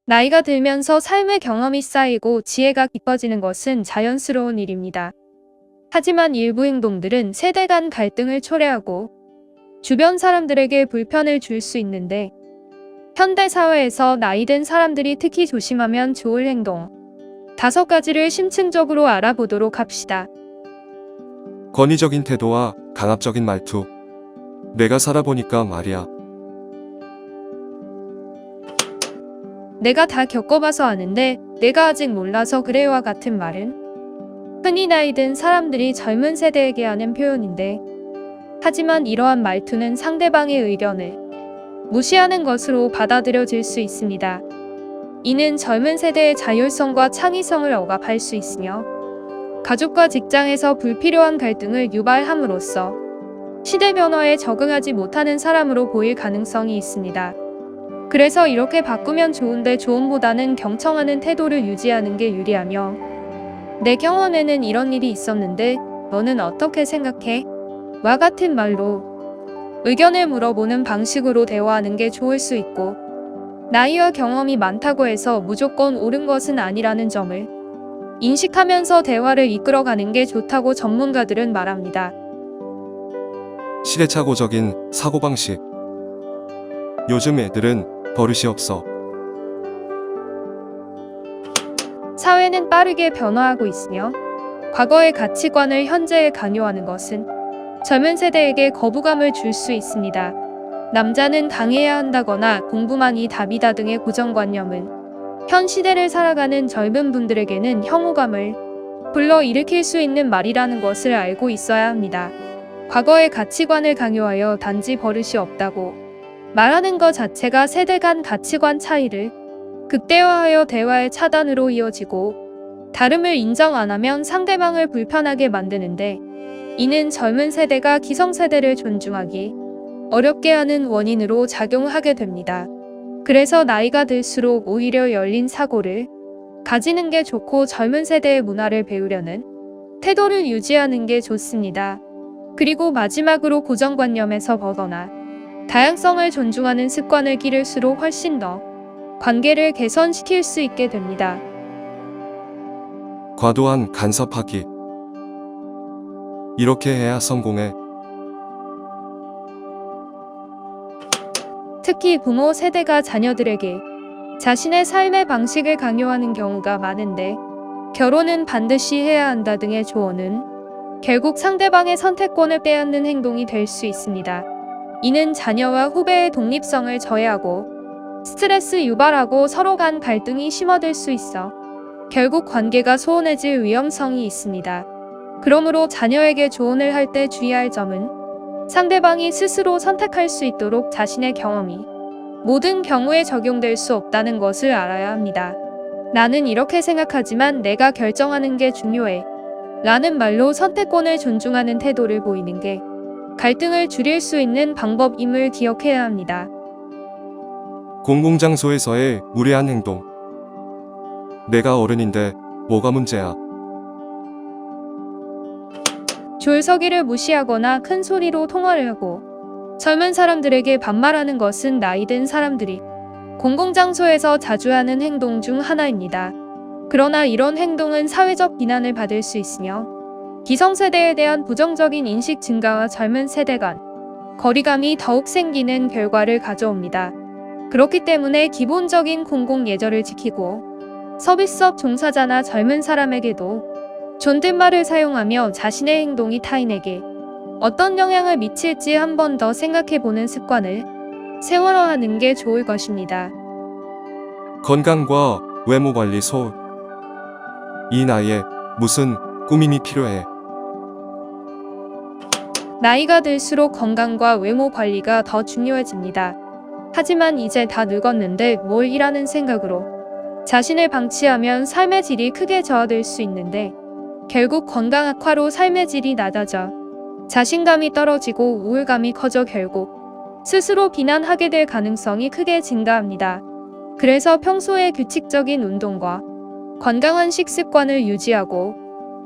나이가 들면서 삶의 경험이 쌓이고 지혜가 깊어지는 것은 자연스러운 일입니다. 하지만 일부 행동들은 세대 간 갈등을 초래하고 주변 사람들에게 불편을 줄 수 있는데, 현대 사회에서 나이 든 사람들이 특히 조심하면 좋을 행동 5가지를 심층적으로 알아보도록 합시다. 권위적인 태도와 강압적인 말투. 내가 살아보니까 말이야. 내가 다 겪어봐서 아는데 내가 아직 몰라서 그래와 같은 말은 흔히 나이 든 사람들이 젊은 세대에게 하는 표현인데, 하지만 이러한 말투는 상대방의 의견을 무시하는 것으로 받아들여질 수 있습니다. 이는 젊은 세대의 자율성과 창의성을 억압할 수 있으며 가족과 직장에서 불필요한 갈등을 유발함으로써 시대 변화에 적응하지 못하는 사람으로 보일 가능성이 있습니다. 그래서 이렇게 바꾸면 좋은데 조언보다는 경청하는 태도를 유지하는 게 유리하며, 내 경험에는 이런 일이 있었는데 너는 어떻게 생각해? 와 같은 말로 의견을 물어보는 방식으로 대화하는 게 좋을 수 있고, 나이와 경험이 많다고 해서 무조건 옳은 것은 아니라는 점을 인식하면서 대화를 이끌어가는 게 좋다고 전문가들은 말합니다. 시대착오적인 사고방식. 요즘 애들은 버릇이 없어. 사회는 빠르게 변화하고 있으며 과거의 가치관을 현재에 강요하는 것은 젊은 세대에게 거부감을 줄 수 있습니다. 남자는 강해야 한다거나 공부만이 답이다 등의 고정관념은 현 시대를 살아가는 젊은 분들에게는 혐오감을 불러일으킬 수 있는 말이라는 것을 알고 있어야 합니다. 과거의 가치관을 강요하여 단지 버릇이 없다고 말하는 것 자체가 세대 간 가치관 차이를 극대화하여 대화의 차단으로 이어지고, 다름을 인정 안 하면 상대방을 불편하게 만드는데, 이는 젊은 세대가 기성세대를 존중하기 어렵게 하는 원인으로 작용하게 됩니다. 그래서 나이가 들수록 오히려 열린 사고를 가지는 게 좋고, 젊은 세대의 문화를 배우려는 태도를 유지하는 게 좋습니다. 그리고 마지막으로 고정관념에서 벗어나 다양성을 존중하는 습관을 기를수록 훨씬 더 관계를 개선시킬 수 있게 됩니다. 과도한 간섭하기. 이렇게 해야 성공해. 특히 부모 세대가 자녀들에게 자신의 삶의 방식을 강요하는 경우가 많은데, 결혼은 반드시 해야 한다 등의 조언은 결국 상대방의 선택권을 빼앗는 행동이 될 수 있습니다. 이는 자녀와 후배의 독립성을 저해하고 스트레스 유발하고 서로 간 갈등이 심화될 수 있어 결국 관계가 소원해질 위험성이 있습니다. 그러므로 자녀에게 조언을 할 때 주의할 점은, 상대방이 스스로 선택할 수 있도록 자신의 경험이 모든 경우에 적용될 수 없다는 것을 알아야 합니다. 나는 이렇게 생각하지만 내가 결정하는 게 중요해 라는 말로 선택권을 존중하는 태도를 보이는 게 갈등을 줄일 수 있는 방법임을 기억해야 합니다. 공공장소에서의 무례한 행동. 내가 어른인데 뭐가 문제야? 줄서기를 무시하거나 큰 소리로 통화를 하고 젊은 사람들에게 반말하는 것은 나이 든 사람들이 공공장소에서 자주 하는 행동 중 하나입니다. 그러나 이런 행동은 사회적 비난을 받을 수 있으며, 기성세대에 대한 부정적인 인식 증가와 젊은 세대 간 거리감이 더욱 생기는 결과를 가져옵니다. 그렇기 때문에 기본적인 공공 예절을 지키고, 서비스업 종사자나 젊은 사람에게도 존댓말을 사용하며 자신의 행동이 타인에게 어떤 영향을 미칠지 한 번 더 생각해보는 습관을 생활화하는 게 좋을 것입니다. 건강과 외모 관리 소홀. 이 나이에 무슨 꾸밈이 필요해? 나이가 들수록 건강과 외모 관리가 더 중요해집니다. 하지만 이제 다 늙었는데 뭘 이라는 생각으로 자신을 방치하면 삶의 질이 크게 저하될 수 있는데, 결국 건강 악화로 삶의 질이 낮아져 자신감이 떨어지고 우울감이 커져 결국 스스로 비난하게 될 가능성이 크게 증가합니다. 그래서 평소에 규칙적인 운동과 건강한 식습관을 유지하고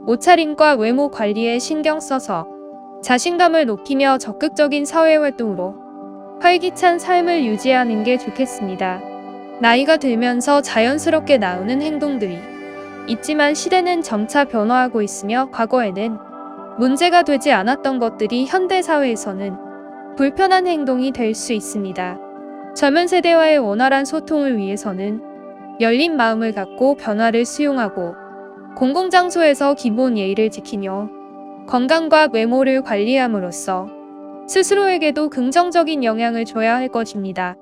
옷차림과 외모 관리에 신경 써서 자신감을 높이며 적극적인 사회활동으로 활기찬 삶을 유지하는 게 좋겠습니다. 나이가 들면서 자연스럽게 나오는 행동들이 있지만 시대는 점차 변화하고 있으며 과거에는 문제가 되지 않았던 것들이 현대 사회에서는 불편한 행동이 될 수 있습니다. 젊은 세대와의 원활한 소통을 위해서는 열린 마음을 갖고 변화를 수용하고 공공장소에서 기본 예의를 지키며 건강과 외모를 관리함으로써 스스로에게도 긍정적인 영향을 줘야 할 것입니다.